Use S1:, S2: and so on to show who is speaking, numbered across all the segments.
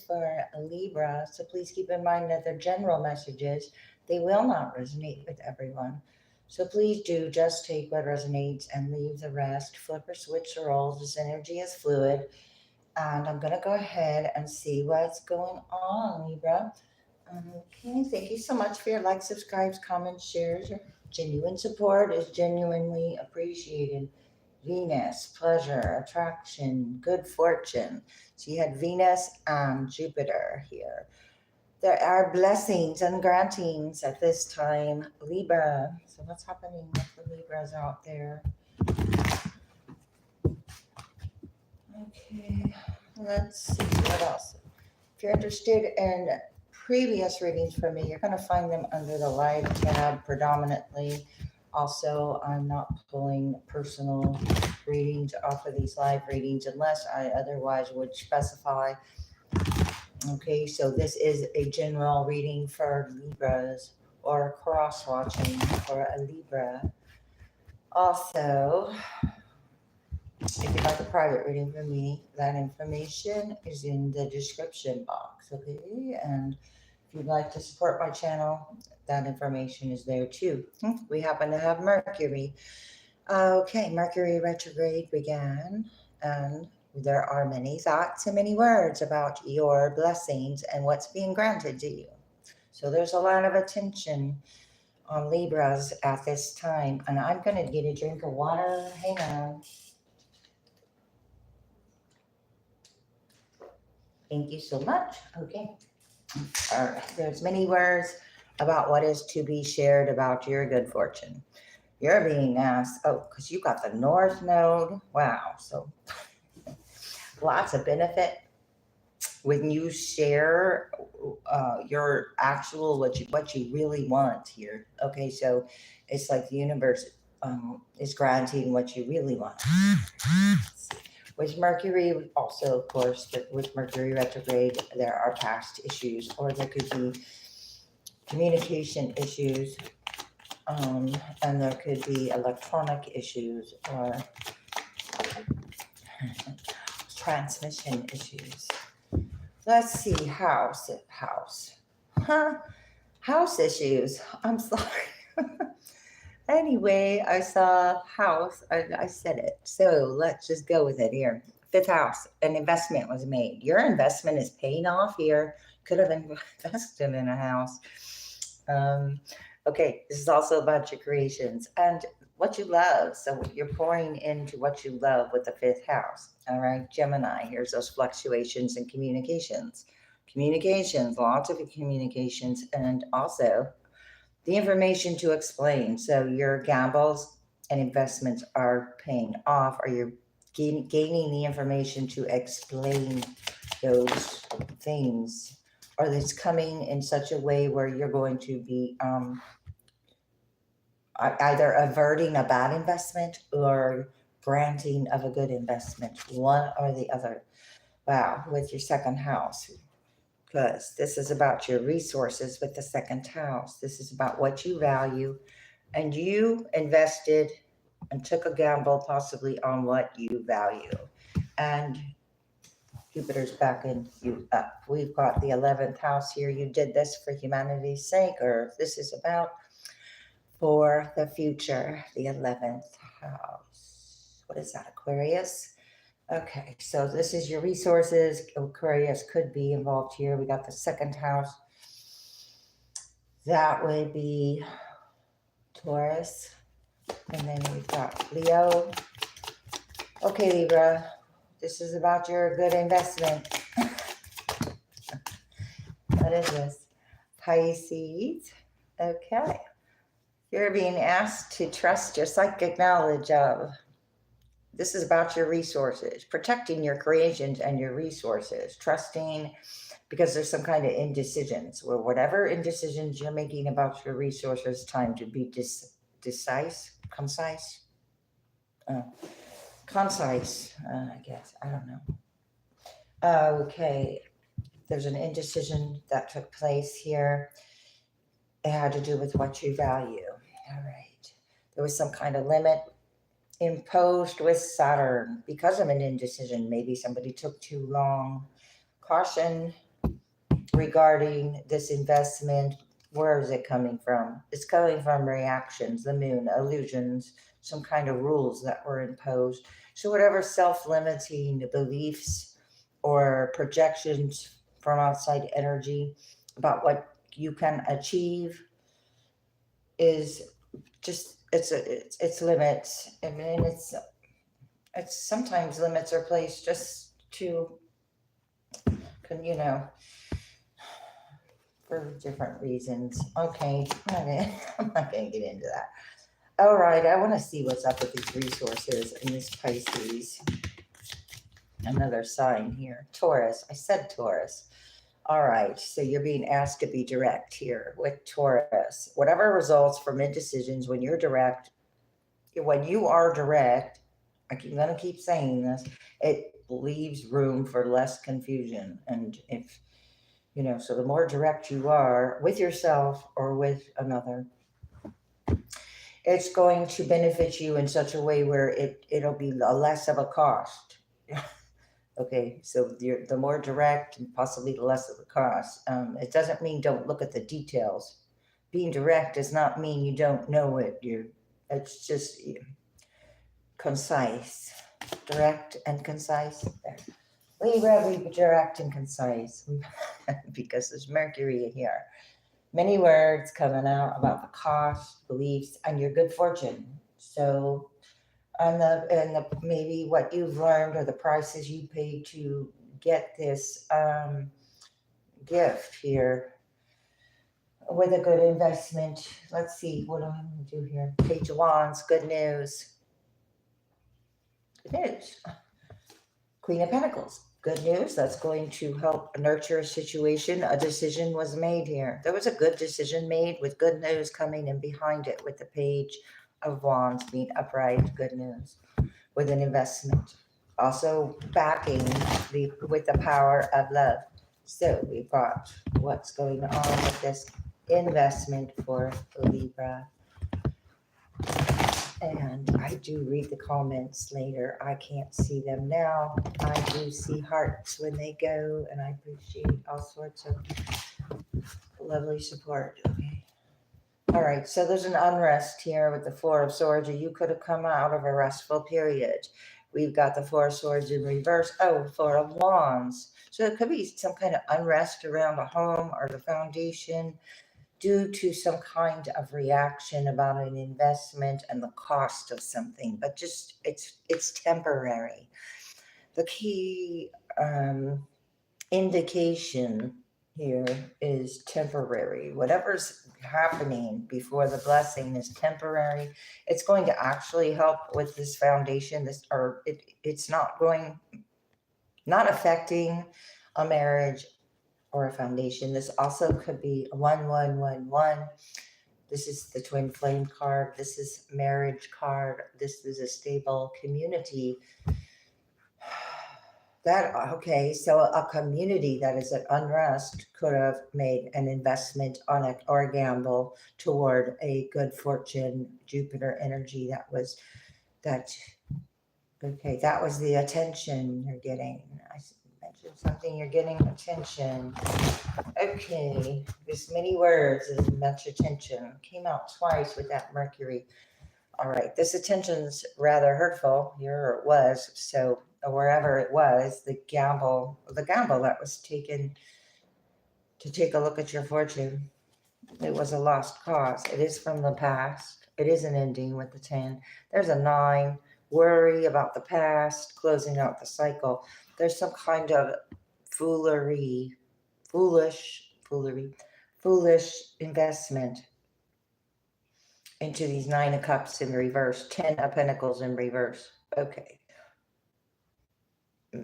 S1: for Libra, so please keep in mind that they're general messages. They will not resonate with everyone. So please do just take what resonates and leave the rest. Flip or switch the roles. This energy is fluid. And I'm going to go ahead and see what's going on, Libra. Okay, thank you so much for your likes, subscribes, comments, shares. Your genuine support is genuinely appreciated. Venus, pleasure, attraction, good fortune. So you had Venus and Jupiter here. There are blessings and grantings at this time, Libra. So what's happening with the Libras out there? Okay, let's see what else. If you're interested in previous readings from me, you're going to find them under the live tab predominantly. Also, I'm not pulling personal readings off of these live readings unless I otherwise would specify. Okay, so this is a general reading for Libras or cross-watching for a Libra. Also, if you'd like a private reading from me, that information is in the description box, okay? And if you'd like to support my channel, that information is there too. We happen to have Mercury. Okay, Mercury retrograde began, and there are many thoughts and many words about your blessings and what's being granted to you. So there's a lot of attention on Libras at this time. And I'm going to get a drink of water. Hang on. Thank you so much. Okay. All right. There's many words about what is to be shared about your good fortune. You're being asked, because you got the North Node. Wow. So lots of benefit when you share your actual, what you really want here. Okay. So it's like the universe is granting what you really want. With Mercury, also, of course, with Mercury retrograde, there are past issues, or there could be communication issues, and there could be electronic issues or transmission issues. Let's see, house. House issues. I'm sorry. Anyway, I saw house. I said it. So let's just go with it here. Fifth house, an investment was made. Your investment is paying off here. Could have invested in a house. Okay, this is also about your creations and what you love. So you're pouring into what you love with the fifth house. All right, Gemini, here's those fluctuations in communications. Communications, lots of communications, and also the information to explain. So your gambles and investments are paying off, or you're gaining the information to explain those things, or it's coming in such a way where you're going to be either averting a bad investment or granting of a good investment, one or the other. Wow, with your second house. Because this is about your resources with the second house. This is about what you value, and you invested and took a gamble possibly on what you value. And Jupiter's backing you up. We've got the 11th house here. You did this for humanity's sake, or this is about for the future, the 11th house. What is that, Aquarius? Okay, so this is your resources. Aquarius could be involved here. We got the second house. That would be Taurus. And then we've got Leo. Okay, Libra, this is about your good investment. What is this? Pisces. Okay. You're being asked to trust your psychic knowledge of. This is about your resources, protecting your creations and your resources, trusting, because there's some kind of indecisions, where whatever indecisions you're making about your resources, time to be concise, I guess, I don't know. Okay, there's an indecision that took place here. It had to do with what you value. All right, there was some kind of limit imposed with Saturn because of an indecision. Maybe somebody took too long. Caution, regarding this investment. Where is it coming from? It's coming from reactions, the moon, illusions, some kind of rules that were imposed. So whatever self-limiting beliefs or projections from outside energy about what you can achieve is just it's limits. I mean, it's sometimes limits are placed just to, you know, for different reasons. Okay, I'm not gonna get into that. All right, I want to see what's up with these resources in this Pisces. Another sign here, Taurus. I said Taurus. All right, so you're being asked to be direct here with Taurus. Whatever results from indecisions when you're direct, when you are direct, I'm going to keep saying this, it leaves room for less confusion. And if, you know, so the more direct you are with yourself or with another, it's going to benefit you in such a way where it'll be less of a cost. Okay, so the more direct and possibly the less of the cost. It doesn't mean don't look at the details. Being direct does not mean you don't know it. It's just concise, direct and concise. There. Libra, be direct and concise because there's Mercury here. Many words coming out about the cost, beliefs, and your good fortune. So and the maybe what you've learned or the prices you paid to get this gift here with a good investment. Let's see what I'm going to do here. Page of Wands, good news. Good news. Queen of Pentacles, good news. That's going to help nurture a situation. A decision was made here. There was a good decision made with good news coming in behind it with the Page of Wands being upright, good news. With an investment, also backing with the power of love. So we've got what's going on with this investment for Libra. And I do read the comments later. I can't see them now. I do see hearts when they go, and I appreciate all sorts of lovely support. Okay. All right, so there's an unrest here with the Four of Swords, or you could have come out of a restful period. We've got the Four of Swords in reverse. Oh, Four of Wands. So it could be some kind of unrest around the home or the foundation due to some kind of reaction about an investment and the cost of something, but just it's temporary. The key indication here is temporary. Whatever's happening before the blessing is temporary. It's going to actually help with this foundation. It's not affecting a marriage or a foundation. This also could be 1111. This is the twin flame card. This is marriage card. This is a stable community. Okay, so a community that is at unrest could have made an investment on it or a gamble toward a good fortune, Jupiter energy. That was the attention you're getting. I mentioned something, you're getting attention. Okay, this many words is much attention. Came out twice with that Mercury. All right, this attention's rather hurtful. Here it was, so wherever it was, the gamble that was taken to take a look at your fortune, it was a lost cause. It is from the past. It is an ending with the 10. There's a 9, worry about the past, closing out the cycle. There's some kind of foolish investment into these 9 of Cups in reverse, 10 of Pentacles in reverse. Okay.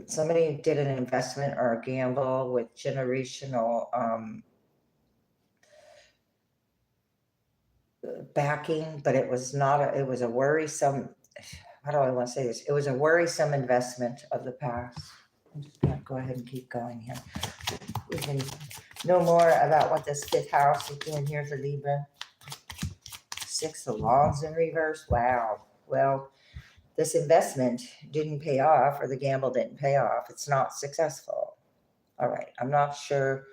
S1: Somebody did an investment or a gamble with generational backing, but it was not it was a worrisome, how do I want to say this? It was a worrisome investment of the past. I'm just going to go ahead and keep going here. We can know more about what this 5th house is doing here for Libra. 6 of Wands in reverse. Wow. Well, this investment didn't pay off, or the gamble didn't pay off. It's not successful. All right. I'm not sure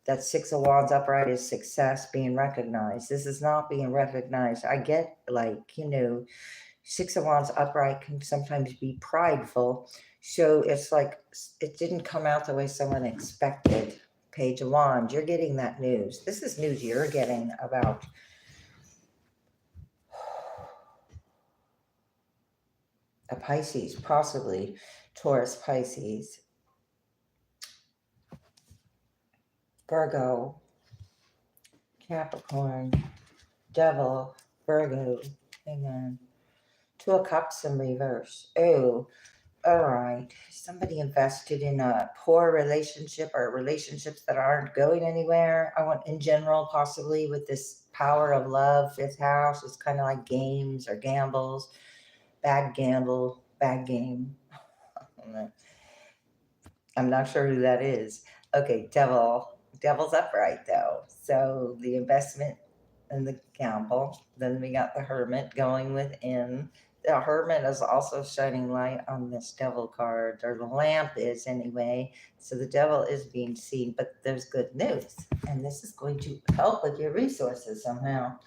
S1: That Six of Wands upright is success being recognized. This is not being recognized. I get, like, Six of Wands upright can sometimes be prideful. So it's like it didn't come out the way someone expected. Page of Wands, you're getting that news. This is news you're getting about a Pisces, possibly Taurus, Pisces, Virgo, Capricorn, Devil, Virgo, hang on. Two of Cups in reverse. Oh, all right. Somebody invested in a poor relationship or relationships that aren't going anywhere. I want in general, possibly with this power of love, fifth house. It's kind of like games or gambles. Bad gamble, bad game. I'm not sure who that is. Okay, Devil's upright though. So the investment and the gamble. Then we got the Hermit going within. The Hermit is also shining light on this Devil card, or the lamp is anyway. So the Devil is being seen, but there's good news. And this is going to help with your resources somehow.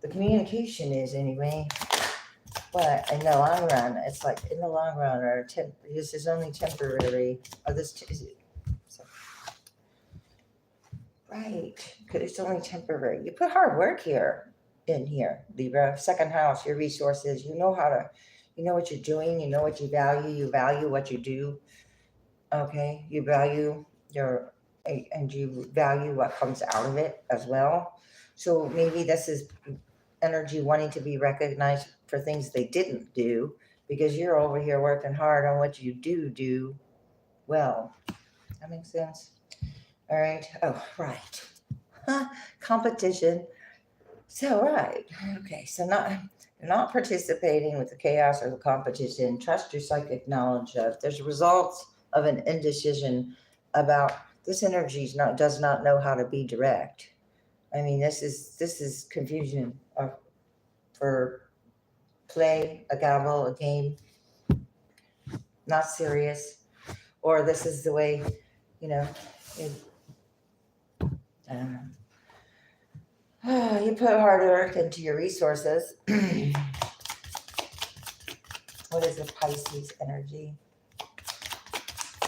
S1: The communication is anyway. But in the long run, it's like in the long run, or this is only temporary. Or this is right, because it's only temporary. You put hard work here, in here, Libra. Second house, your resources. You know what you're doing. You know what you value. You value what you do. Okay, you value and you value what comes out of it as well. So maybe this is energy wanting to be recognized for things they didn't do, because you're over here working hard on what you do well. That makes sense. All right. Oh, right. Competition. So, right. Okay. So not participating with the chaos or the competition. Trust your psychic knowledge of there's results of an indecision about this energy does not know how to be direct. I mean, this is confusion for play, a gamble, a game, not serious, or this is the way, I don't know. You put hard work into your resources. What is this Pisces energy?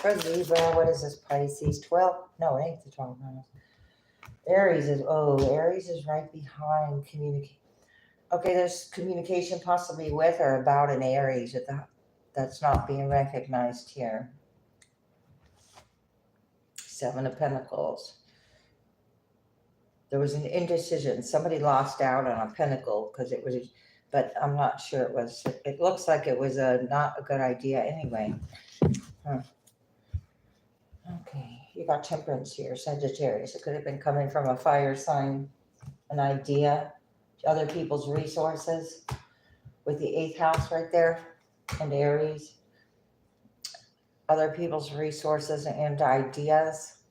S1: For Libra, what is this Pisces? 12? No, it ain't the 12 house. Aries is right behind communication. Okay, there's communication possibly with or about an Aries that's not being recognized here. Seven of Pentacles. There was an indecision. Somebody lost out on a pentacle because it was, but I'm not sure it was. It looks like it was not a good idea anyway. Okay, you got Temperance here, Sagittarius. It could have been coming from a fire sign, an idea, other people's resources, with the 8th house right there, and Aries. Other people's resources and ideas,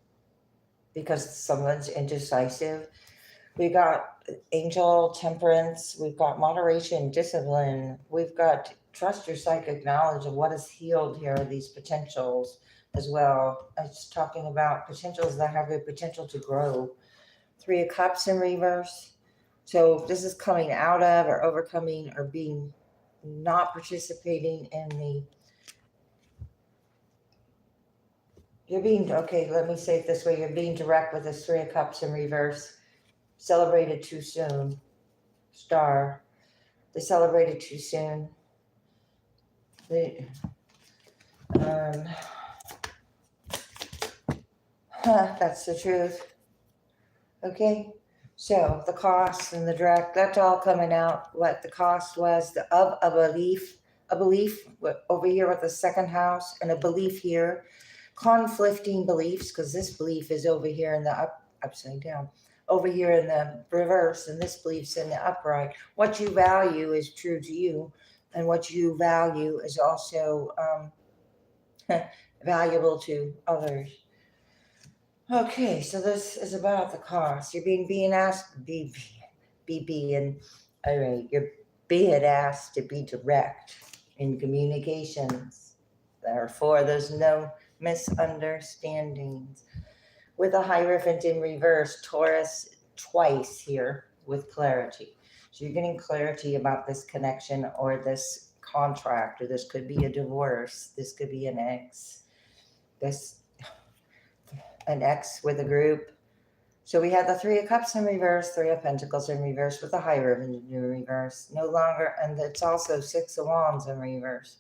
S1: because someone's indecisive. We got Angel, Temperance. We've got moderation, discipline. We've got trust your psychic knowledge of what is healed here, these potentials as well. It's talking about potentials that have the potential to grow. 3 of Cups in reverse. So this is coming out of or overcoming or being not participating in the, let me say it this way. You're being direct with this 3 of Cups in reverse. Celebrated too soon. Star. They celebrated too soon. That's the truth. Okay. So the cost and the direct, that's all coming out. What the cost was of a belief over here with the 2nd house, and a belief here. Conflicting beliefs, because this belief is over here in the upside down, over here in the reverse, and this belief's in the upright. What you value is true to you, and what you value is also valuable to others. Okay, so this is about the cost. You're being asked you're being asked to be direct in communications. Therefore, there's no misunderstandings. with a Hierophant in reverse, Taurus twice here with clarity. So you're getting clarity about this connection or this contract, or this could be a divorce. This could be an ex with a group. So we had the Three of Cups in reverse, Three of Pentacles in reverse with the Hierophant in reverse. No longer, and it's also Six of Wands in reverse.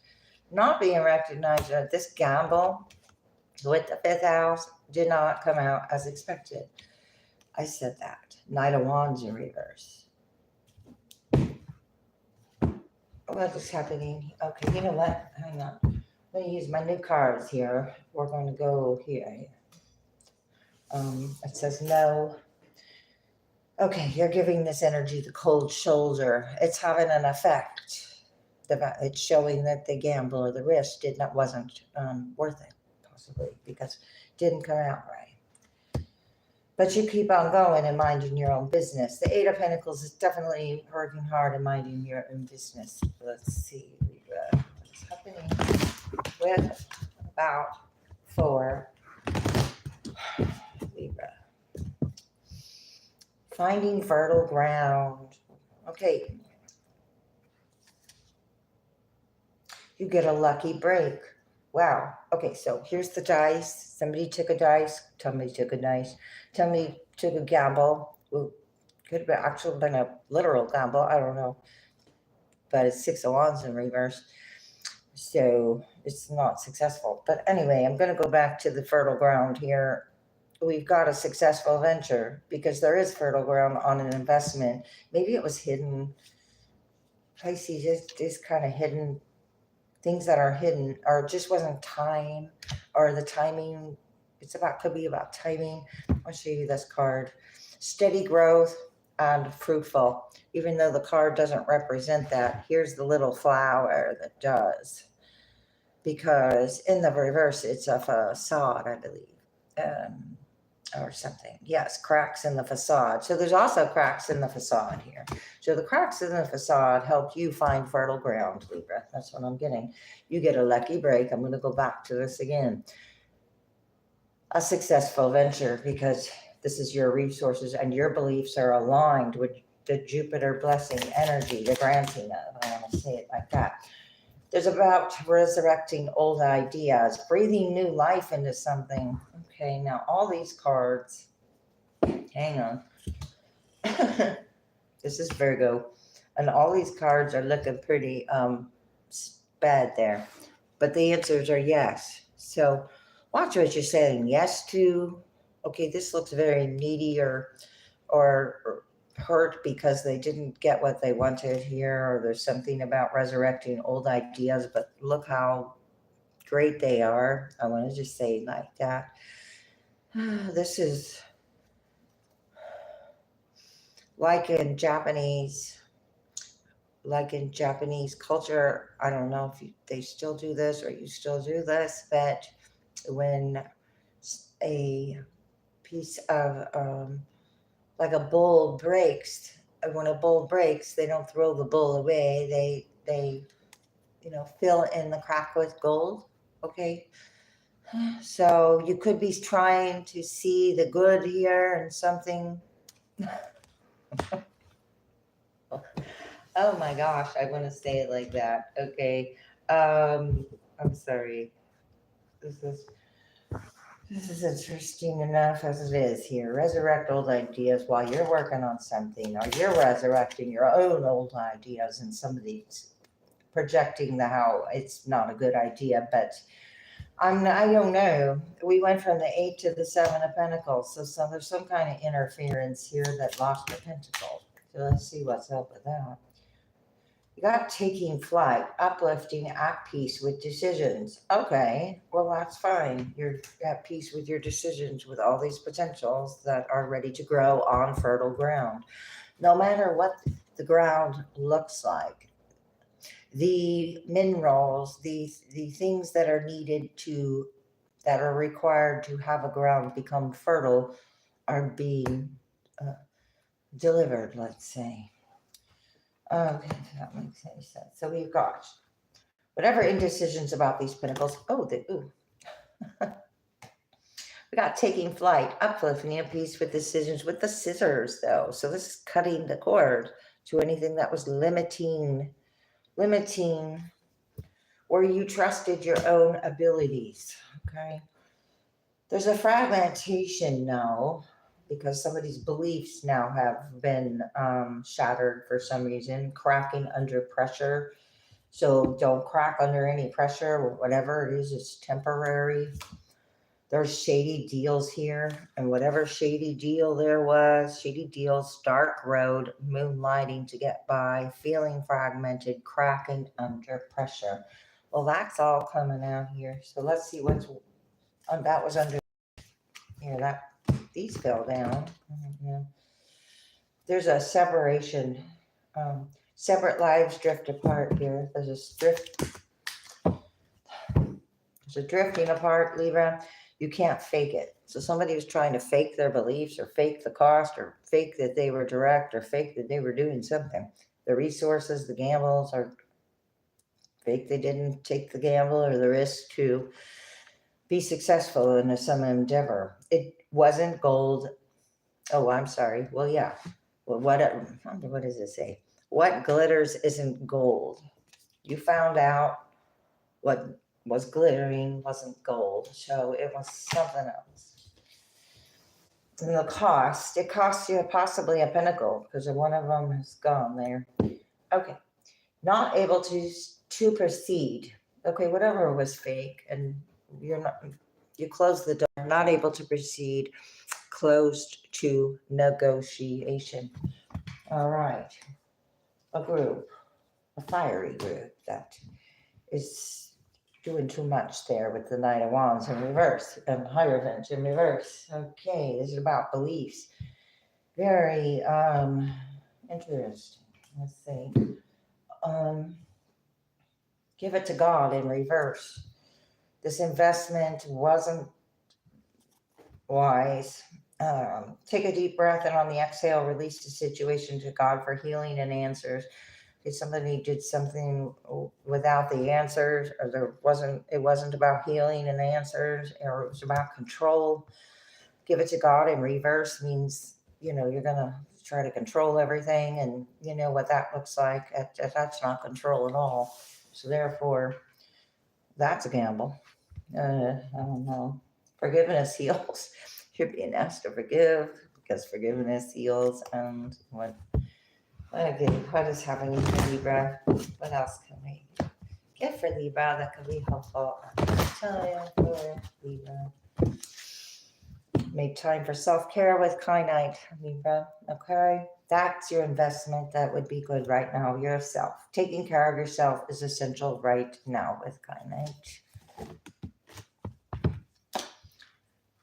S1: Not being recognized that this gamble with the 5th house did not come out as expected. I said that. Knight of Wands in reverse. What is happening? Okay, you know what? Hang on. I'm going to use my new cards here. We're going to go here. It says no. Okay, you're giving this energy the cold shoulder. It's having an effect. It's showing that the gamble or the risk wasn't worth it, possibly, because it didn't come out right. But you keep on going and minding your own business. The Eight of Pentacles is definitely working hard and minding your own business. Let's see what is happening with about for Libra. Finding fertile ground. Okay. You get a lucky break. Wow. Okay, so here's the dice. Somebody took a dice. Somebody took a dice. Somebody took a gamble. Ooh, could have actually been a literal gamble. I don't know. But it's Six of Wands in reverse. So it's not successful. But anyway, I'm going to go back to the fertile ground here. We've got a successful venture because there is fertile ground on an investment. Maybe it was hidden. Pisces is kind of hidden. Things that are hidden, or just wasn't time, or the timing. Could be about timing. I'll show you this card. Steady growth and fruitful. Even though the card doesn't represent that, here's the little flower that does. Because in the reverse, it's a facade, I believe. Or something. Yes, cracks in the facade. So there's also cracks in the facade here. So the cracks in the facade help you find fertile ground, Libra. That's what I'm getting. You get a lucky break. I'm going to go back to this again. A successful venture because this is your resources and your beliefs are aligned with the Jupiter blessing energy, the granting of. I want to say it like that. There's about resurrecting old ideas, breathing new life into something. Okay, now all these cards, hang on. This is Virgo, and all these cards are looking pretty bad there. But the answers are yes. So watch what you're saying yes to. Okay, this looks very needy or hurt because they didn't get what they wanted here, or there's something about resurrecting old ideas, but look how great they are. I want to just say it like that. This is like in Japanese culture. I don't know if they still do this or you still do this, but when a piece of like a bowl breaks, when a bowl breaks, they don't throw the bowl away. They fill in the crack with gold. Okay. So you could be trying to see the good here and something. Oh my gosh, I want to say it like that. Okay. I'm sorry. This is interesting enough as it is here. Resurrect old ideas while you're working on something, or you're resurrecting your own old ideas, and somebody's projecting how it's not a good idea. But I don't know. We went from the 8 to the 7 of Pentacles, so there's some kind of interference here that lost the Pentacle. So let's see what's up with that. You got taking flight, uplifting, at peace with decisions. Okay, well, that's fine. You're at peace with your decisions with all these potentials that are ready to grow on fertile ground. No matter what the ground looks like, the minerals, the things that are needed that are required to have a ground become fertile are being delivered, let's say. Okay, that makes any sense. So we've got whatever indecisions about these pentacles. We got taking flight, uplifting, and peace with decisions with the scissors, though. So this is cutting the cord to anything that was limiting, where you trusted your own abilities. Okay. There's a fragmentation now because somebody's beliefs now have been shattered for some reason, cracking under pressure. So don't crack under any pressure, whatever it is, it's temporary. There's shady deals here, and whatever shady deal there was, shady deals, dark road, moonlighting to get by, feeling fragmented, cracking under pressure. Well, that's all coming out here. So let's see what's, that was under here, these fell down. Yeah. There's a separation. Separate lives drift apart here. There's a drifting apart, Libra. You can't fake it. So somebody was trying to fake their beliefs or fake the cost or fake that they were direct or fake that they were doing something. The resources, the gambles, or fake they didn't take the gamble or the risk to be successful in some endeavor. It wasn't gold. Oh, I'm sorry. Well, yeah. Well, what does it say? What glitters isn't gold. You found out what was glittering wasn't gold, so it was something else. And the cost, it cost you possibly a pinnacle because one of them is gone there. Okay, not able to proceed. Okay, whatever was fake, and you closed the door, not able to proceed, closed to negotiation. All right, a group, a fiery group that is doing too much there with the Knight of Wands in reverse and Hierophant in reverse. Okay, this is about beliefs. Very interesting. Let's see. Give it to God in reverse. This investment wasn't wise. Take a deep breath and on the exhale, release the situation to God for healing and answers. If somebody did something without the answers, or it wasn't about healing and answers, or it was about control. Give it to God in reverse means, you're going to try to control everything, and you know what that looks like. That's not control at all. So therefore, that's a gamble. I don't know. Forgiveness heals. You're being asked to forgive because forgiveness heals. And okay, what is happening for Libra? What else can we get for Libra that could be helpful? Time for Libra. Make time for self-care with Kyanite, Libra. Okay, that's your investment that would be good right now. Yourself. Taking care of yourself is essential right now with Kyanite.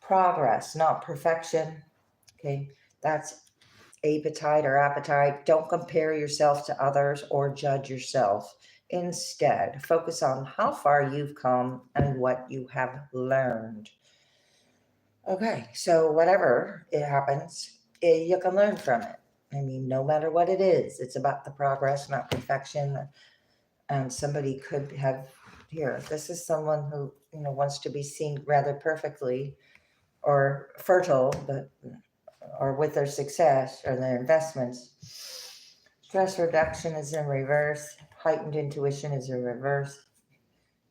S1: Progress, not perfection. Okay, that's appetite. Don't compare yourself to others or judge yourself. Instead, focus on how far you've come and what you have learned. Okay, so whatever it happens, you can learn from it. I mean, no matter what it is, it's about the progress, not perfection. And somebody could have here. This is someone who wants to be seen rather perfectly or fertile, or with their success or their investments. Stress reduction is in reverse. Heightened intuition is in reverse.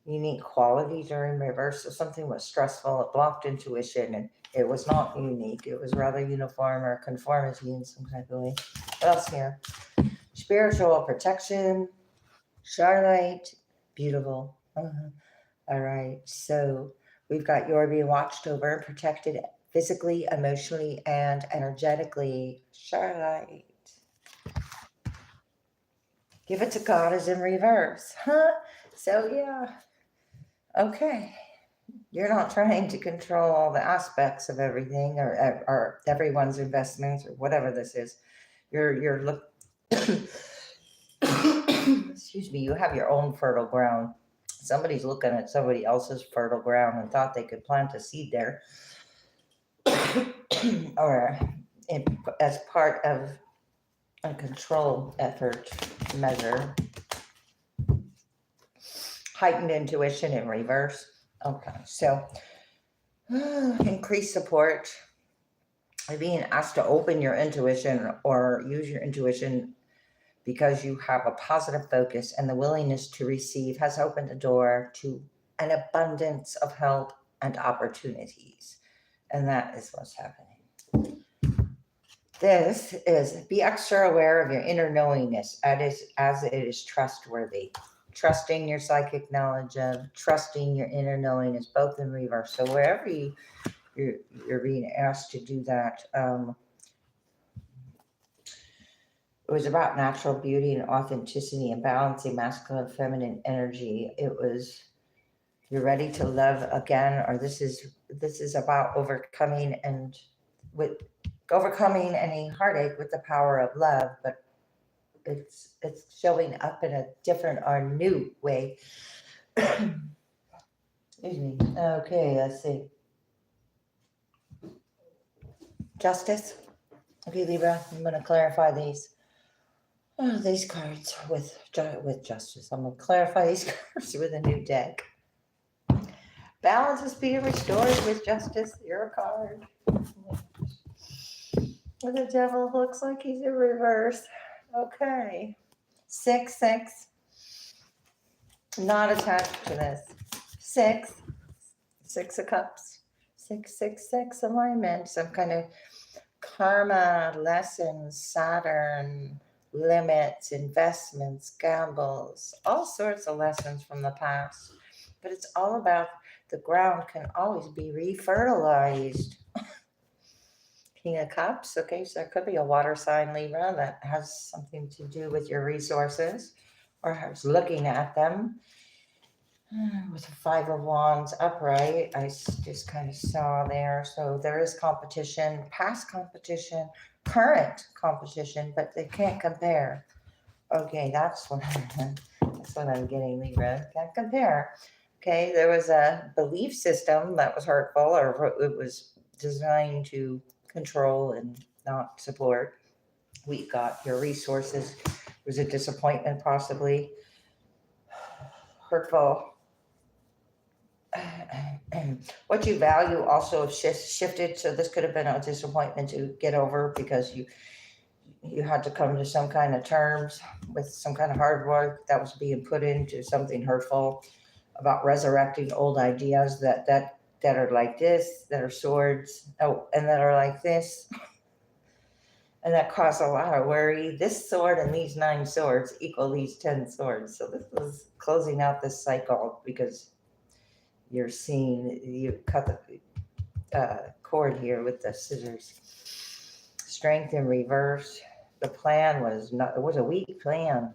S1: Unique qualities are in reverse. So something was stressful, it blocked intuition, and it was not unique. It was rather uniform or conformity in some type of way. What else here? Spiritual protection. Charlotte. Beautiful. All right. So we've got you're being watched over, protected physically, emotionally, and energetically. Charlotte. Give it to God is in reverse. So yeah. Okay. You're not trying to control all the aspects of everything or everyone's investments or whatever this is. You're look excuse me, you have your own fertile ground. Somebody's looking at somebody else's fertile ground and thought they could plant a seed there. Or as part of a control effort measure. Heightened intuition in reverse. Okay, so Increase support. Being asked to open your intuition or use your intuition because you have a positive focus and the willingness to receive has opened the door to an abundance of help and opportunities. And that is what's happening. This is be extra aware of your inner knowingness as it is trustworthy. Trusting your psychic knowledge of, trusting your inner knowingness, both in reverse. So wherever you're being asked to do that, it was about natural beauty and authenticity and balancing masculine and feminine energy. It was, you're ready to love again, or this is about overcoming any heartache with the power of love, but it's showing up in a different or new way. Excuse me. Okay, let's see. Justice. Okay, Libra, I'm going to clarify these cards with justice. I'm going to clarify these cards with a new deck. Balance is being restored with justice. Your card. The devil looks like he's in reverse. Okay. 6, 6. Not attached to this. 6. 6 of Cups. 6, 6, 6 alignment. Some kind of karma, lessons, Saturn, limits, investments, gambles, all sorts of lessons from the past. But it's all about the ground can always be refertilized. King of Cups. Okay, so there could be a water sign, Libra, that has something to do with your resources or is looking at them. With the 5 of Wands upright, I just kind of saw there. So there is competition, past competition, current competition, but they can't compare. Okay, that's what I'm getting, Libra. Can't compare. Okay, there was a belief system that was hurtful, or it was designed to control and not support. We got your resources. There was a disappointment, possibly hurtful. What you value also shifted. So this could have been a disappointment to get over because you had to come to some kind of terms with some kind of hard work that was being put into something hurtful about resurrecting old ideas that are like this, that are swords, and that are like this. And that caused a lot of worry. This sword and these 9 swords equal these 10 swords. So this was closing out this cycle because you're seeing, you cut the cord here with the scissors. Strength in reverse. The plan was not, it was a weak plan.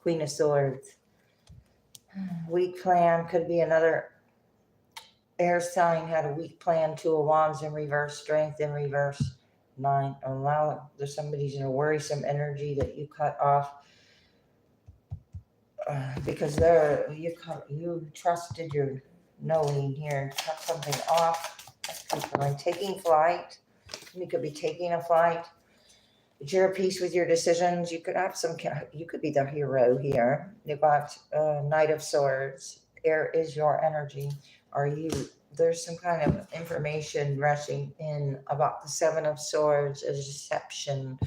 S1: Queen of Swords. Weak plan could be another air sign had a weak plan. 2 of Wands in reverse. Strength in reverse. 9. Allow there's somebody's in a worrisome energy that you cut off because you trusted your knowing here and cut something off. I'm taking flight. You could be taking a flight. But you're at peace with your decisions. You could have you could be the hero here. You've got Knight of Swords. Air is your energy. There's some kind of information rushing in about the 7 of Swords, a deception.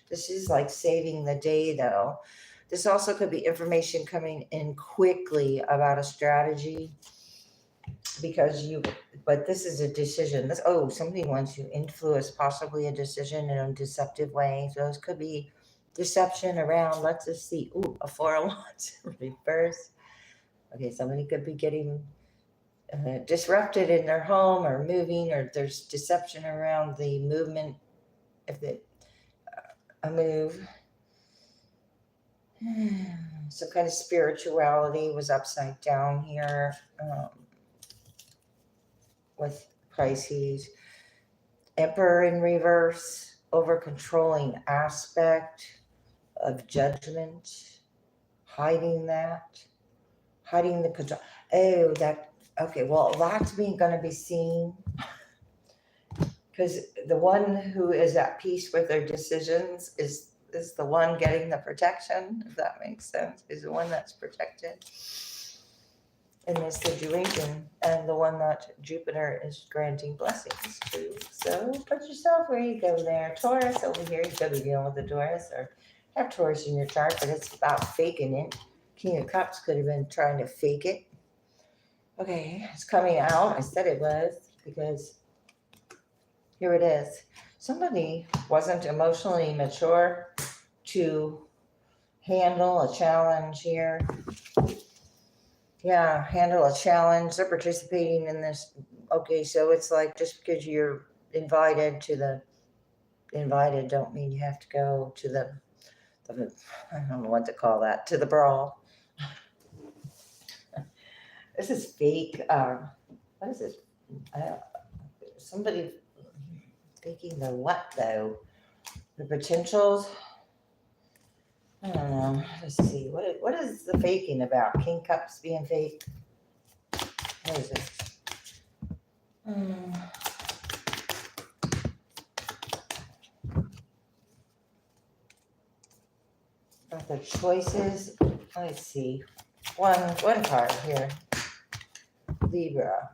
S1: This is like saving the day, though. This also could be information coming in quickly about a strategy but this is a decision. Somebody wants to influence possibly a decision in a deceptive way. So this could be deception around, let's just see, a 4 of Wands reverse. Okay, somebody could be getting disrupted in their home or moving, or there's deception around the movement if a move. Some kind of spirituality was upside down here with Pisces. Emperor in reverse, over controlling aspect of judgment, hiding the control. That's going to be seen because the one who is at peace with their decisions is the one getting the protection, if that makes sense, is the one that's protected. in this situation, and the one that Jupiter is granting blessings to. So put yourself where you go there. Taurus over here, you could be dealing with the Taurus or have Taurus in your chart, but it's about faking it. King of Cups could have been trying to fake it. Okay, it's coming out. I said it was because here it is. Somebody wasn't emotionally mature to handle a challenge here. Yeah, handle a challenge. They're participating in this. Okay, so it's like just because you're invited don't mean you have to go to the I don't know what to call that, to the brawl. This is fake. What is this? Somebody faking the what though? The potentials. I don't know. Let's see. What is the faking about? King Cups being fake. What is it? About the choices. Let's see. One card here. Libra.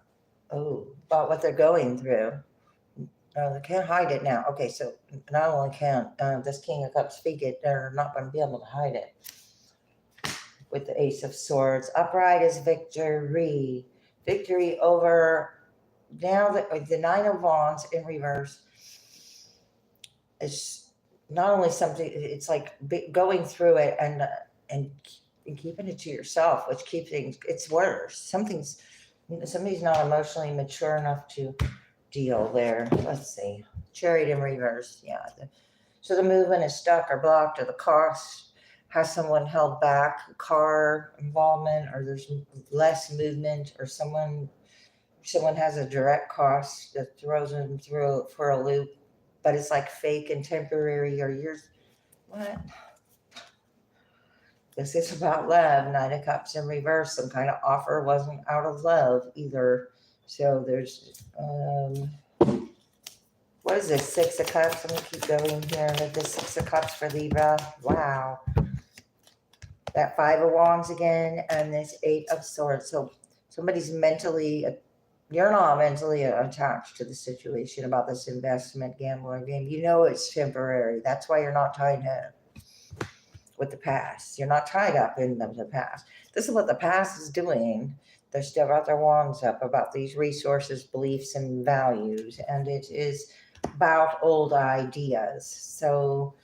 S1: Oh, about what they're going through. Oh, they can't hide it now. Okay, so not only can this King of Cups speak it, they're not going to be able to hide it. With the Ace of Swords. Upright is victory. Victory over, now the Nine of Wands in reverse. It's not only something, it's like going through it and keeping it to yourself, which keeps things, it's worse. Somebody's not emotionally mature enough to deal there. Let's see. Chariot in reverse. Yeah. So the movement is stuck or blocked, or the cost has someone held back, car involvement, or there's less movement, or someone has a direct cost that throws them through for a loop, but it's like fake and temporary, or yours. What? This is about love. Nine of Cups in reverse. Some kind of offer wasn't out of love either. So there's, what is this? Six of Cups. I'm going to keep going here with the Six of Cups for Libra. Wow. That Five of Wands again, and this Eight of Swords. So somebody's you're not mentally attached to the situation about this investment gambling game. You know it's temporary. That's why you're not tied up with the past. You're not tied up in the past. This is what the past is doing. They're still got their wands up about these resources, beliefs, and values, and it is about old ideas. So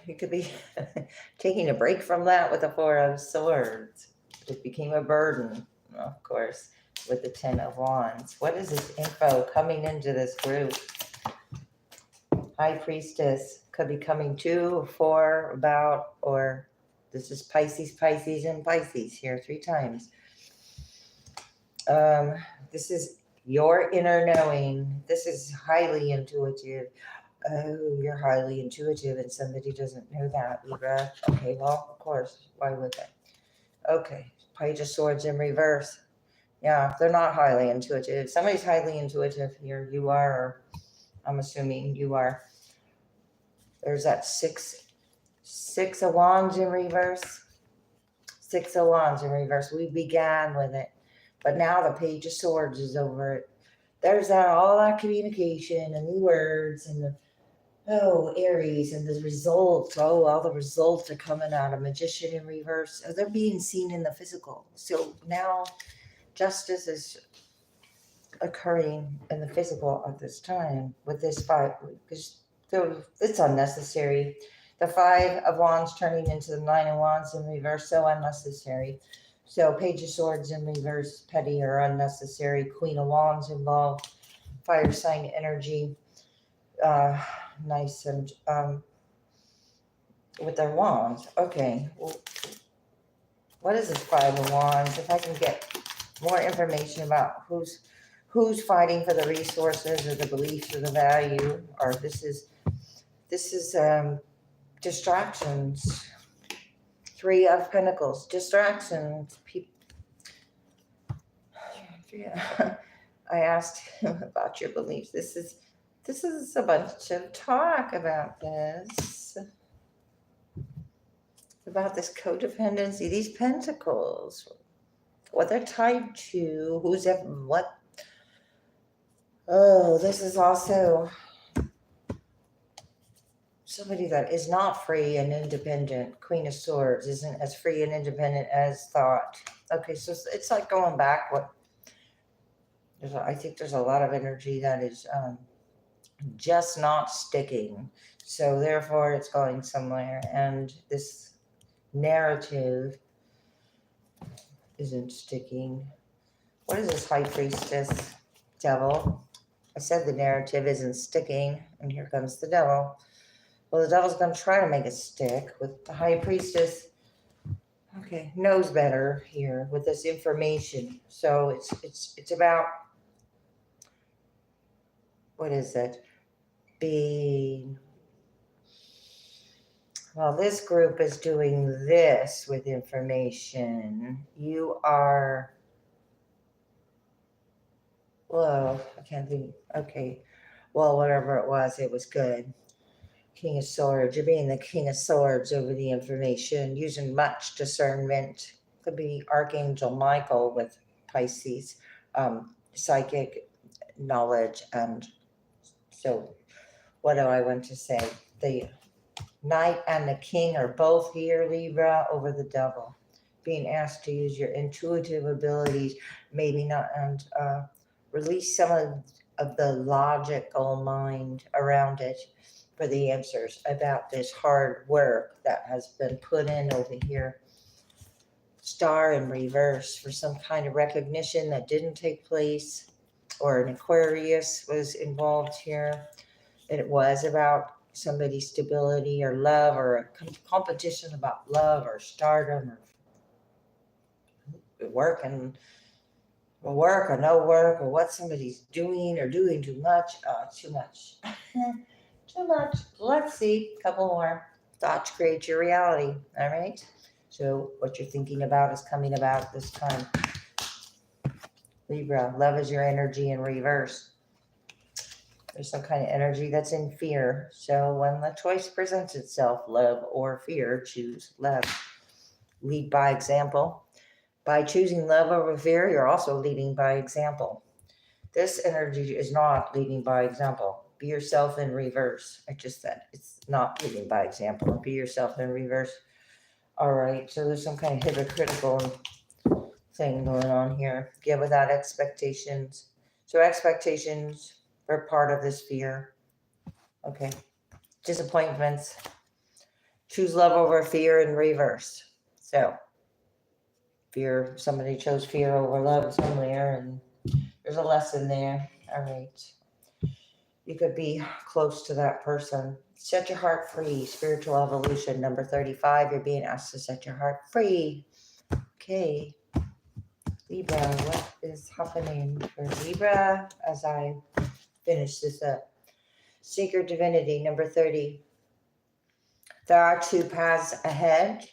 S1: you could be taking a break from that with the Four of Swords. It became a burden, of course, with the Ten of Wands. What is this info coming into this group? High Priestess could be coming to, for, about, or this is Pisces, and Pisces here 3 times. This is your inner knowing. This is highly intuitive. Oh, you're highly intuitive and somebody doesn't know that, Libra. Okay, well, of course. Why would they? Okay, Page of Swords in reverse. Yeah, they're not highly intuitive. Somebody's highly intuitive here. You are, or I'm assuming you are. There's that six of Wands in reverse. 6 of Wands in reverse. We began with it, but now the Page of Swords is over it. There's all that communication and the words and the Aries and the results. All the results are coming out. A Magician in reverse. They're being seen in the physical. So now justice is occurring in the physical at this time with this 5, because it's unnecessary. The 5 of Wands turning into the 9 of Wands in reverse, so unnecessary. So Page of Swords in reverse, petty or unnecessary. Queen of Wands involved, fire sign energy. Nice and with their wands. Okay, well, what is this 5 of Wands? If I can get more information about who's fighting for the resources or the beliefs or the value, or this is distractions. 3 of Pentacles, distractions. Yeah. I asked him about your beliefs. This is a bunch of talk about this. about this codependency, these pentacles, what they're tied to, who's at what. Oh, this is also somebody that is not free and independent. Queen of Swords isn't as free and independent as thought. Okay, so it's like going back. I think there's a lot of energy that is just not sticking. So therefore it's going somewhere. And this narrative isn't sticking. What is this High Priestess? Devil. I said the narrative isn't sticking. And here comes the devil. Well, the devil's going to try to make it stick with the High Priestess. Okay, knows better here with this information. So it's about, what is it? Being, well, this group is doing this with information. You are, well, I can't think. Okay, well, whatever it was good. King of Swords, you're being the King of Swords over the information, using much discernment. Could be Archangel Michael with Pisces, psychic knowledge. And so what do I want to say? The Knight and the King are both here, Libra, over the devil. Being asked to use your intuitive abilities, maybe not, and release some of the logical mind around it for the answers about this hard work that has been put in over here. Star in reverse for some kind of recognition that didn't take place, or an Aquarius was involved here. It was about somebody's stability or love, or a competition about love or stardom or work or no work, or what somebody's doing or doing too much. Too much. Too much. Let's see. A couple more. Thoughts create your reality. All right. So what you're thinking about is coming about this time. Libra, love is your energy in reverse. There's some kind of energy that's in fear. So when the choice presents itself, love or fear, choose love. Lead by example. By choosing love over fear, you're also leading by example. This energy is not leading by example. Be yourself in reverse. I just said it's not leading by example. Be yourself in reverse. All right, so there's some kind of hypocritical thing going on here. Give without expectations. So expectations are part of this fear. Okay. Disappointments. Choose love over fear in reverse. So fear, somebody chose fear over love somewhere, and there's a lesson there. All right. You could be close to that person. Set your heart free. Spiritual evolution, number 35. You're being asked to set your heart free. Okay. Libra, what is happening for Libra as I finish this up? Sacred Divinity, number 30. There are two paths ahead.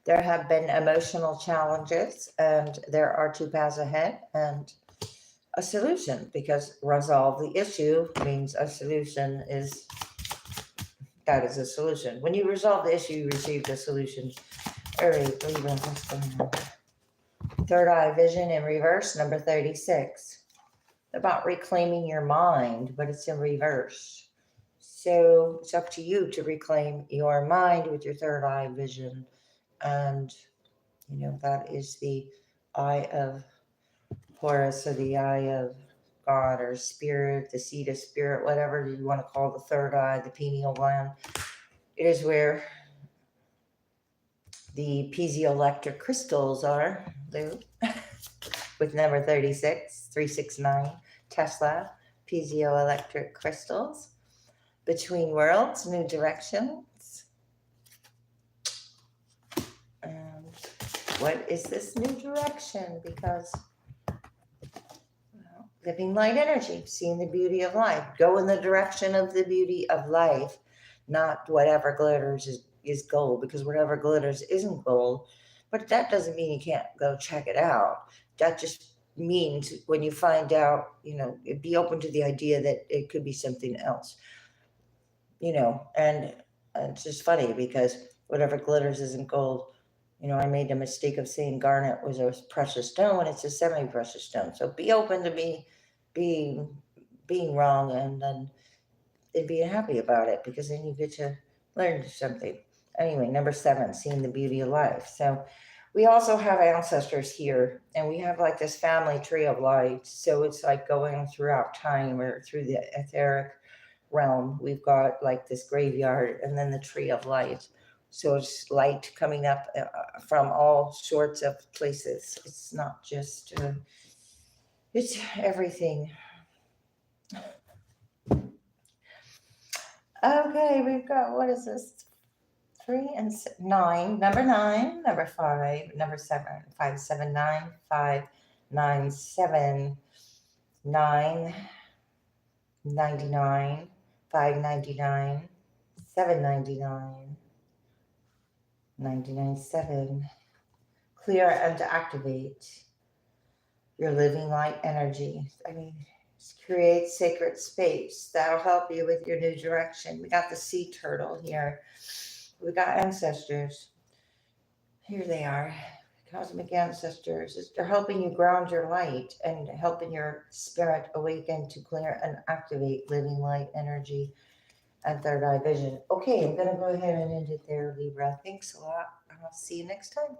S1: There have been emotional challenges, and there are two paths ahead and a solution, because resolve the issue means a solution is, that is a solution. When you resolve the issue, you receive the solution. All right, Libra, what's going on? Third eye vision in reverse, number 36. About reclaiming your mind, but it's in reverse. So it's up to you to reclaim your mind with your third eye vision. And, that is the eye of Horus, or the eye of God, or spirit, the seat of spirit, whatever you want to call the third eye, the pineal gland. It is where the piezoelectric crystals are, with number 36, 369, Tesla, piezoelectric crystals. Between worlds, new directions. And what is this new direction? Because living light energy, seeing the beauty of life. Go in the direction of the beauty of life, not whatever glitters is gold, because whatever glitters isn't gold. But that doesn't mean you can't go check it out. That just means when you find out, be open to the idea that it could be something else. And it's just funny because whatever glitters isn't gold. You know, I made the mistake of saying garnet was a precious stone. It's a semi-precious stone. So be open to me being wrong, and then being happy about it, because then you get to learn something. Anyway, number 7, seeing the beauty of life. So we also have ancestors here, and we have like this family tree of light. So it's like going throughout time or through the etheric realm. We've got like this graveyard and then the tree of light. So it's light coming up from all sorts of places. It's not just, it's everything. Okay, we've got, what is this? 3 and 9, number 9, number 5, number 7, 5, 7, 9, 5, 9, 7, 9, 99, 5, 99, 7, 99, 99, 7. Clear and activate your living light energy. I mean, create sacred space. That'll help you with your new direction. We got the sea turtle here. We got ancestors. Here they are. Cosmic ancestors. They're helping you ground your light and helping your spirit awaken to clear and activate living light energy and third eye vision. Okay, I'm going to go ahead and end it there, Libra. Thanks a lot. I'll see you next time.